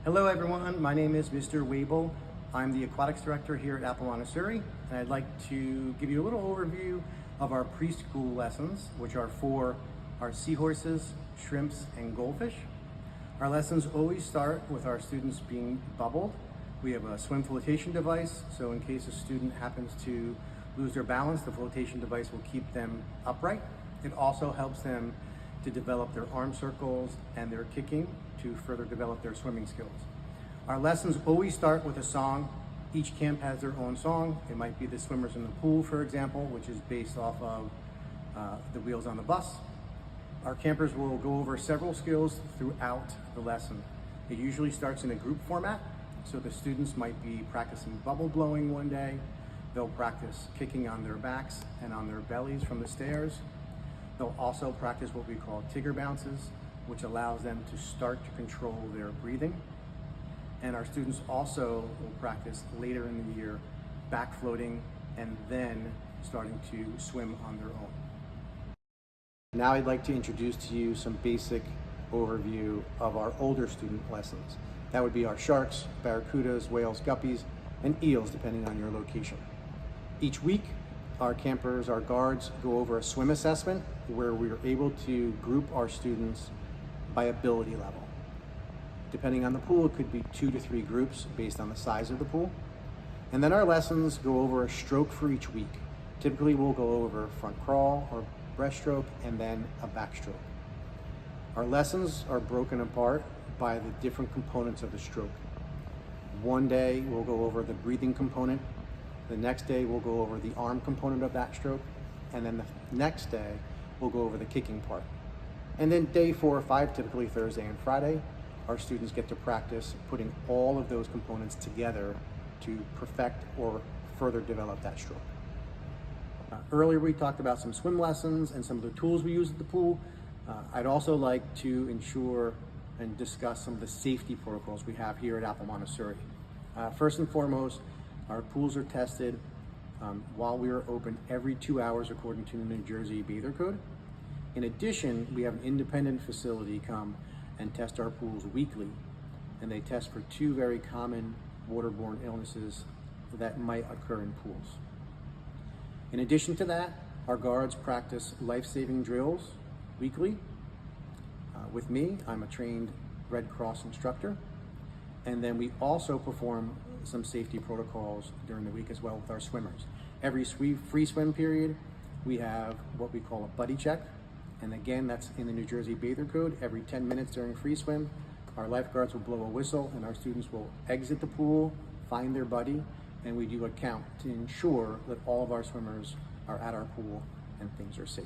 Hello everyone, my name is Mr. Waibel. I'm the Aquatics Director here at Apple Montessori, and I'd like to give you a little overview of our preschool lessons, which are for our seahorses, shrimps, and goldfish. Our lessons always start with our students being bubbled. We have a swim flotation device, so in case a student happens to lose their balance, the flotation device will keep them upright. It also helps them to develop their arm circles and their kicking to further develop their swimming skills. Our lessons always start with a song. Each camp has their own song. It might be the Swimmers in the Pool, for example, which is based off of the Wheels on the Bus. Our campers will go over several skills throughout the lesson. It usually starts in a group format, so the students might be practicing bubble blowing one day. They'll practice kicking on their backs and on their bellies from the stairs. They'll also practice what we call Tigger bounces, which allows them to start to control their breathing. And our students also will practice later in the year back floating and then starting to swim on their own. Now I'd like to introduce to you some basic overview of our older student lessons. That would be our sharks, barracudas, whales, guppies, and eels, depending on your location. Each week, our campers, our guards, go over a swim assessment where we are able to group our students by ability level. Depending on the pool, it could be 2 to 3 groups based on the size of the pool. And then our lessons go over a stroke for each week. Typically, we'll go over front crawl or breaststroke and then a backstroke. Our lessons are broken apart by the different components of the stroke. One day, we'll go over the breathing component. The next day, we'll go over the arm component of that stroke. And then the next day, we'll go over the kicking part. And then day 4 or 5, typically Thursday and Friday, our students get to practice putting all of those components together to perfect or further develop that stroke. Earlier, we talked about some swim lessons and some of the tools we use at the pool. I'd also like to ensure and discuss some of the safety protocols we have here at Apple Montessori. First and foremost, our pools are tested while we are open every 2 hours according to the New Jersey Bather Code. In addition, we have an independent facility come and test our pools weekly, and they test for 2 very common waterborne illnesses that might occur in pools. In addition to that, our guards practice life-saving drills weekly. With me, I'm a trained Red Cross instructor, and then we also perform some safety protocols during the week as well with our swimmers. Every free swim period, we have what we call a buddy check. And again, that's in the New Jersey Bather Code. Every 10 minutes during free swim, our lifeguards will blow a whistle and our students will exit the pool, find their buddy, and we do a count to ensure that all of our swimmers are at our pool and things are safe.